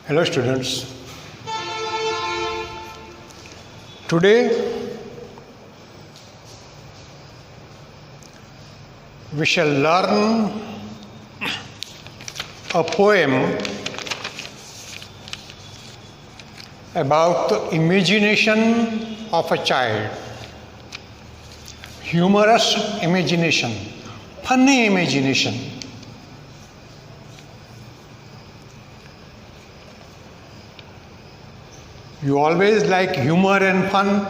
Hello students. Today we shall learn a poem about the imagination of a child. Humorous imagination, funny imagination. You always like humor and fun.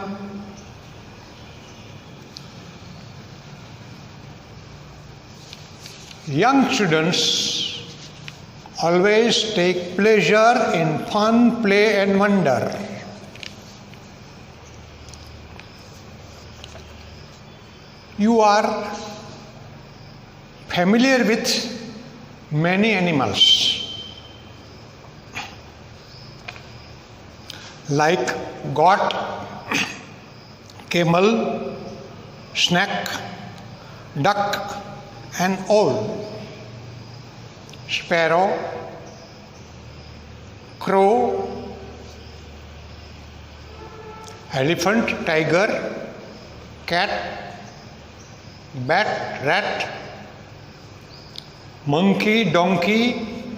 Young students always take pleasure in fun, play, and wonder. You are familiar with many animals like goat, camel, snake, duck, and owl, sparrow, crow, elephant, tiger, cat, bat, rat, monkey, donkey,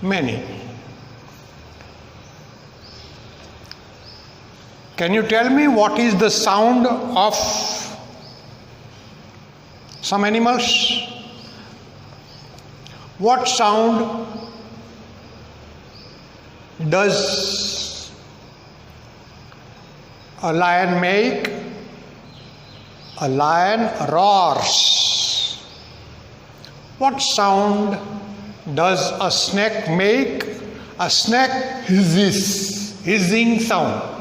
many. Can you tell me what is the sound of some animals? What sound does a lion make? A lion roars. What sound does a snake make? A snake hisses, hissing sound.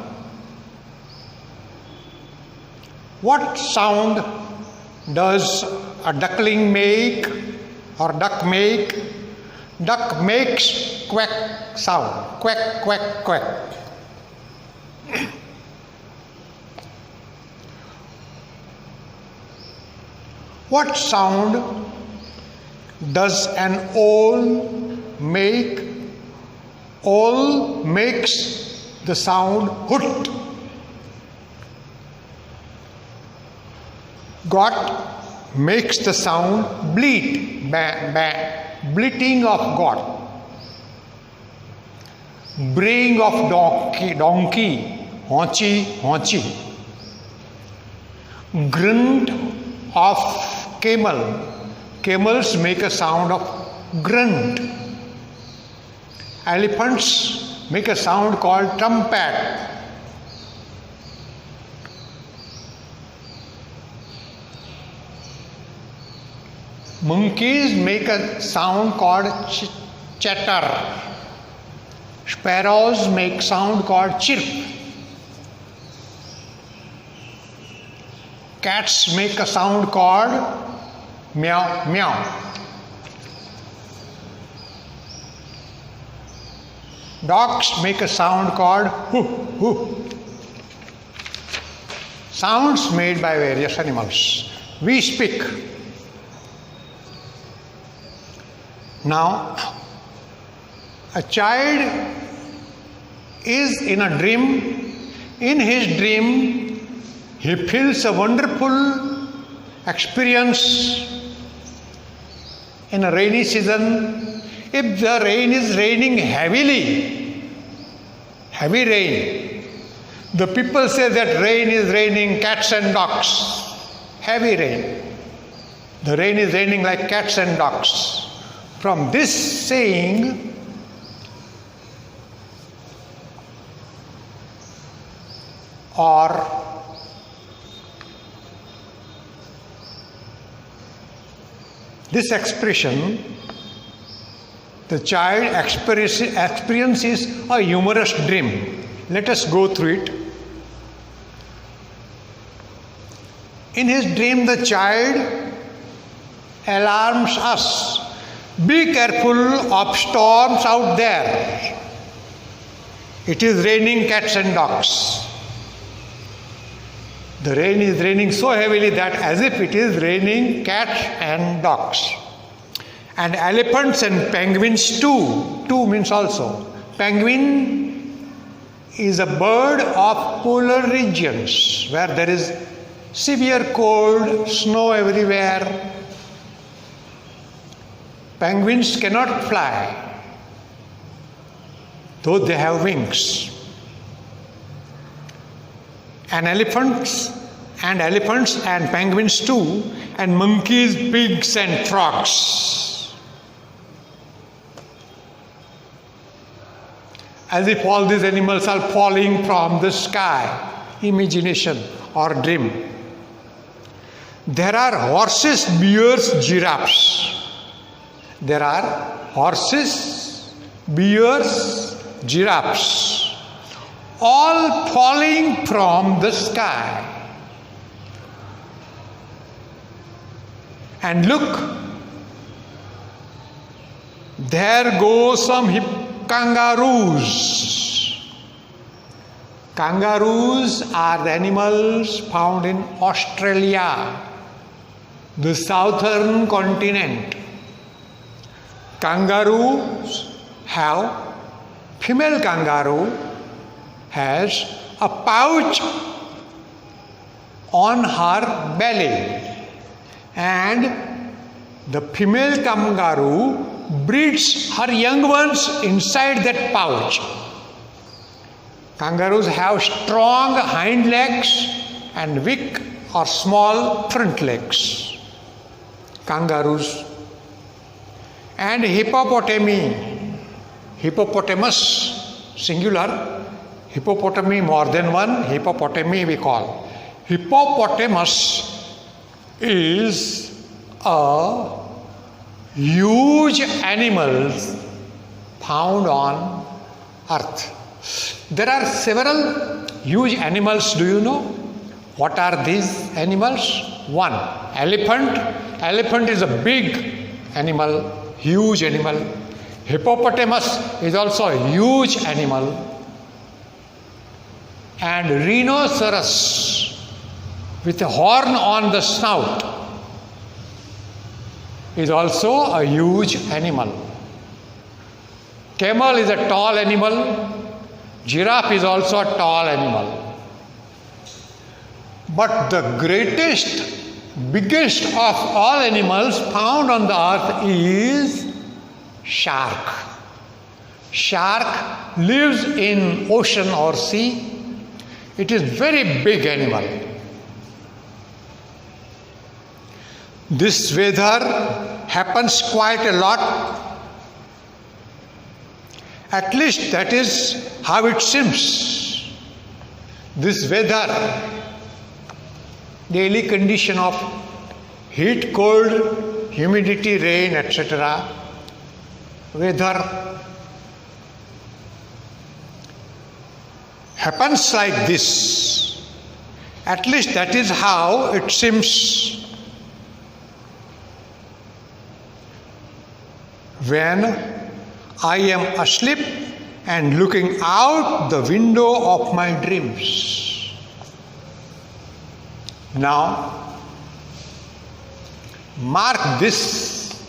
What sound does a duckling make or duck make? Duck makes quack sound. Quack, quack, quack. What sound does an owl make? Owl makes the sound hoot. Goat makes the sound bleat, ba, ba, bleating of goat. Braying of donkey, haunchy, haunchy. Grunt of camel, camels make a sound of grunt. Elephants make a sound called trumpet. Monkeys make a sound called chatter. Sparrows make sound called chirp. Cats make a sound called meow meow. Dogs make a sound called hoo hoo. Sounds made by various animals. We speak. Now, a child is in a dream. In his dream, he feels a wonderful experience in a rainy season. If the rain is raining heavily, heavy rain, the people say that rain is raining cats and dogs. Heavy rain. The rain is raining like cats and dogs. From this saying, or this expression, the child experiences a humorous dream. Let us go through it. In his dream, the child alarms us. Be careful of storms out there. It is raining cats and dogs. The rain is raining so heavily that as if it is raining cats and dogs. And elephants and penguins too. Two means also. Penguin is a bird of polar regions where there is severe cold, snow everywhere. Penguins cannot fly, though they have wings. And elephants and penguins too, and monkeys, pigs and frogs. As if all these animals are falling from the sky, imagination or dream. There are horses, bears, giraffes. There are horses, bears, giraffes, all falling from the sky. And look, there go some kangaroos. Kangaroos are the animals found in Australia, the southern continent. Female kangaroo has a pouch on her belly, and the female kangaroo breeds her young ones inside that pouch. Kangaroos have strong hind legs and weak or small front legs. Kangaroos. And hippopotamus, singular, hippopotami more than one, hippopotami we call. Hippopotamus is a huge animal found on earth. There are several huge animals, do you know? What are these animals? One, elephant. Elephant is a big animal, huge animal. Hippopotamus is also a huge animal. And rhinoceros with a horn on the snout is also a huge animal. Camel is a tall animal. Giraffe is also a tall animal. But the biggest of all animals found on the earth is shark. Shark lives in ocean or sea. It is very big animal. This weather happens quite a lot. At least that is how it seems. This weather, daily condition of heat, cold, humidity, rain, etc. Weather happens like this. At least that is how it seems. When I am asleep and looking out the window of my dreams. Now, mark this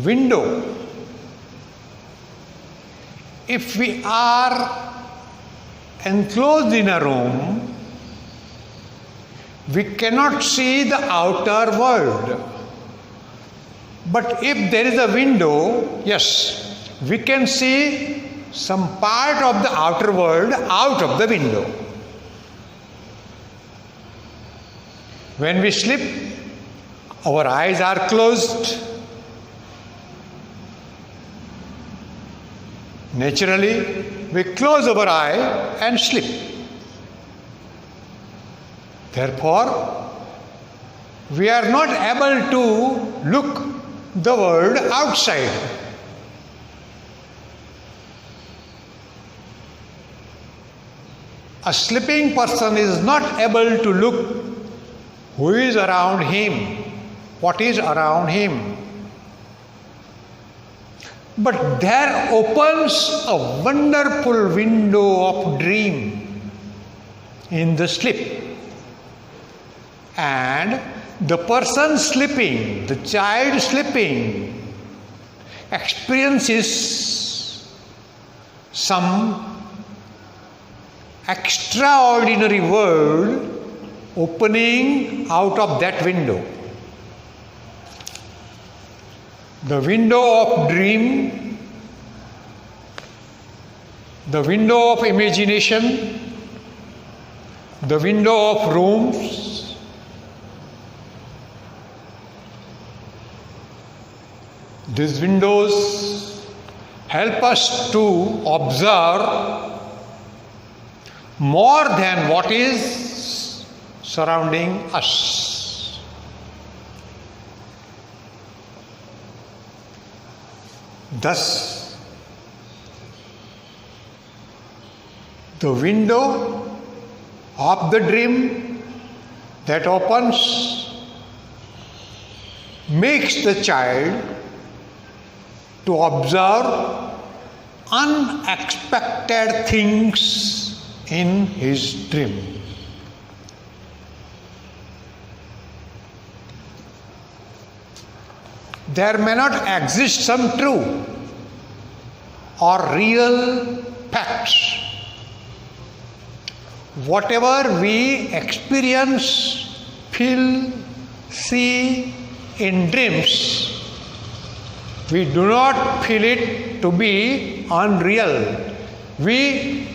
window. If we are enclosed in a room, we cannot see the outer world. But if there is a window, yes, we can see some part of the outer world out of the window. When we sleep, our eyes are closed. Naturally, we close our eye and sleep. Therefore, we are not able to look the world outside. A sleeping person is not able to look who is around him, what is around him. But there opens a wonderful window of dream in the sleep. And the person sleeping, the child sleeping, experiences some extraordinary world opening out of that window. The window of dream, the window of imagination, the window of rooms, these windows help us to observe more than what is surrounding us. Thus, the window of the dream that opens makes the child to observe unexpected things in his dream. There may not exist some true or real facts. Whatever we experience, feel, see in dreams, we do not feel it to be unreal. We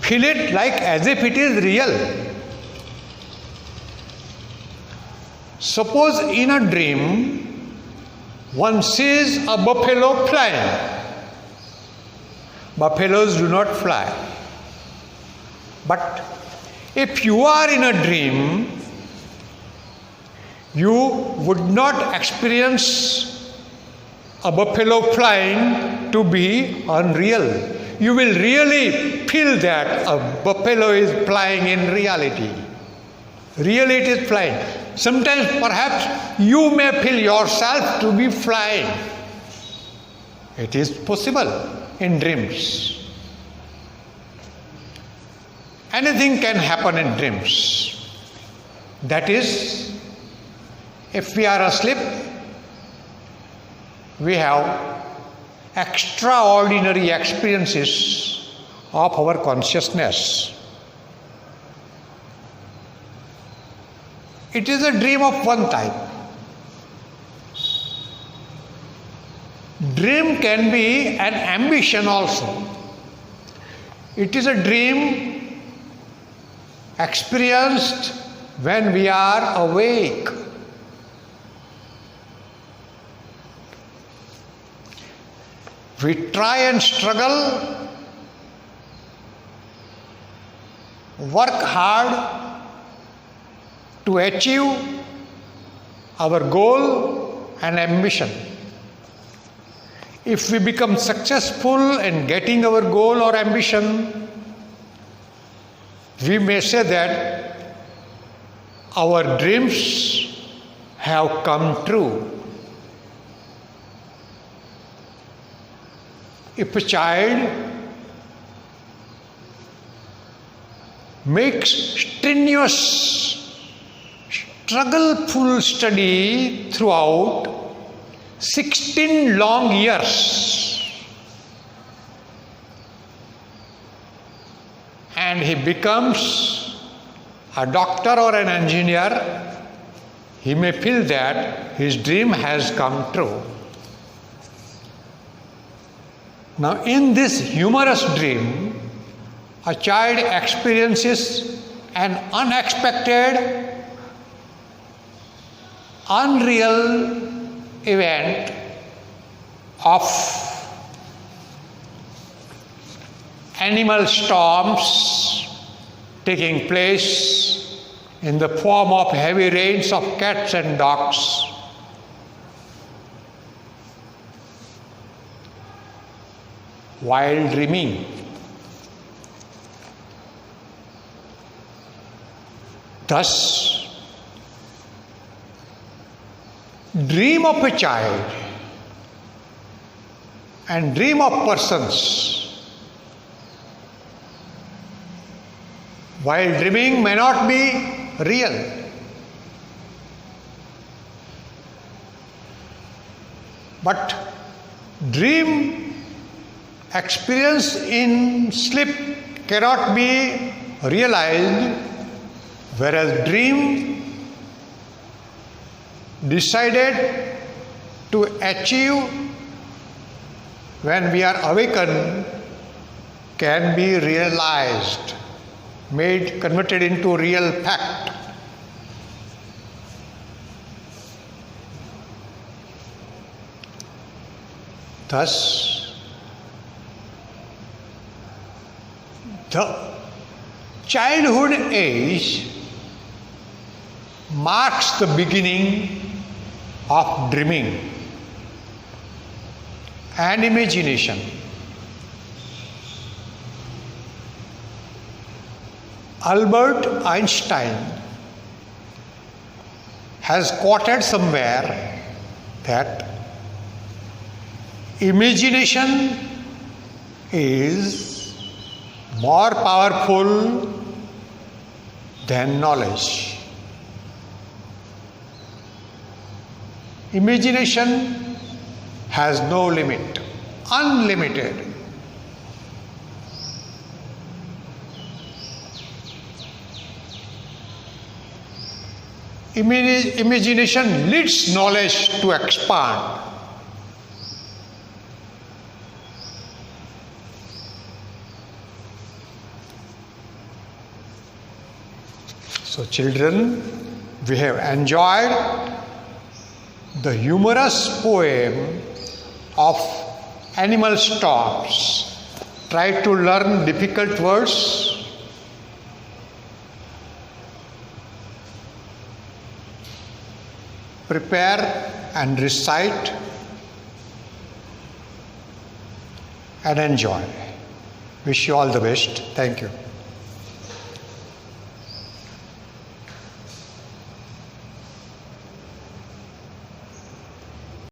feel it like as if it is real. Suppose in a dream, one sees a buffalo flying. Buffaloes do not fly. But if you are in a dream, you would not experience a buffalo flying to be unreal. You will really feel that a buffalo is flying in reality. Really it is flying. Sometimes perhaps you may feel yourself to be flying. It is possible in dreams. Anything can happen in dreams. That is, if we are asleep, we have extraordinary experiences of our consciousness. It is a dream of one type. Dream can be an ambition also. It is a dream experienced when we are awake. We try and struggle, work hard to achieve our goal and ambition. If we become successful in getting our goal or ambition, we may say that our dreams have come true. If a child makes strenuous, struggleful study throughout 16 long years, and he becomes a doctor or an engineer, he may feel that his dream has come true. Now, in this humorous dream, a child experiences an unexpected, unreal event of animal storms taking place in the form of heavy rains of cats and dogs. While dreaming, thus, dream of a child and dream of persons while dreaming may not be real. But dream experience in sleep cannot be realized, whereas dream decided to achieve when we are awakened can be realized, converted into real fact. Thus, the childhood age marks the beginning of dreaming and imagination. Albert Einstein has quoted somewhere that imagination is more powerful than knowledge. Imagination has no limit, unlimited. Imagination leads knowledge to expand. So, children, we have enjoyed the humorous poem of Animal Stops. Try to learn difficult words. Prepare and recite and enjoy. Wish you all the best. Thank you.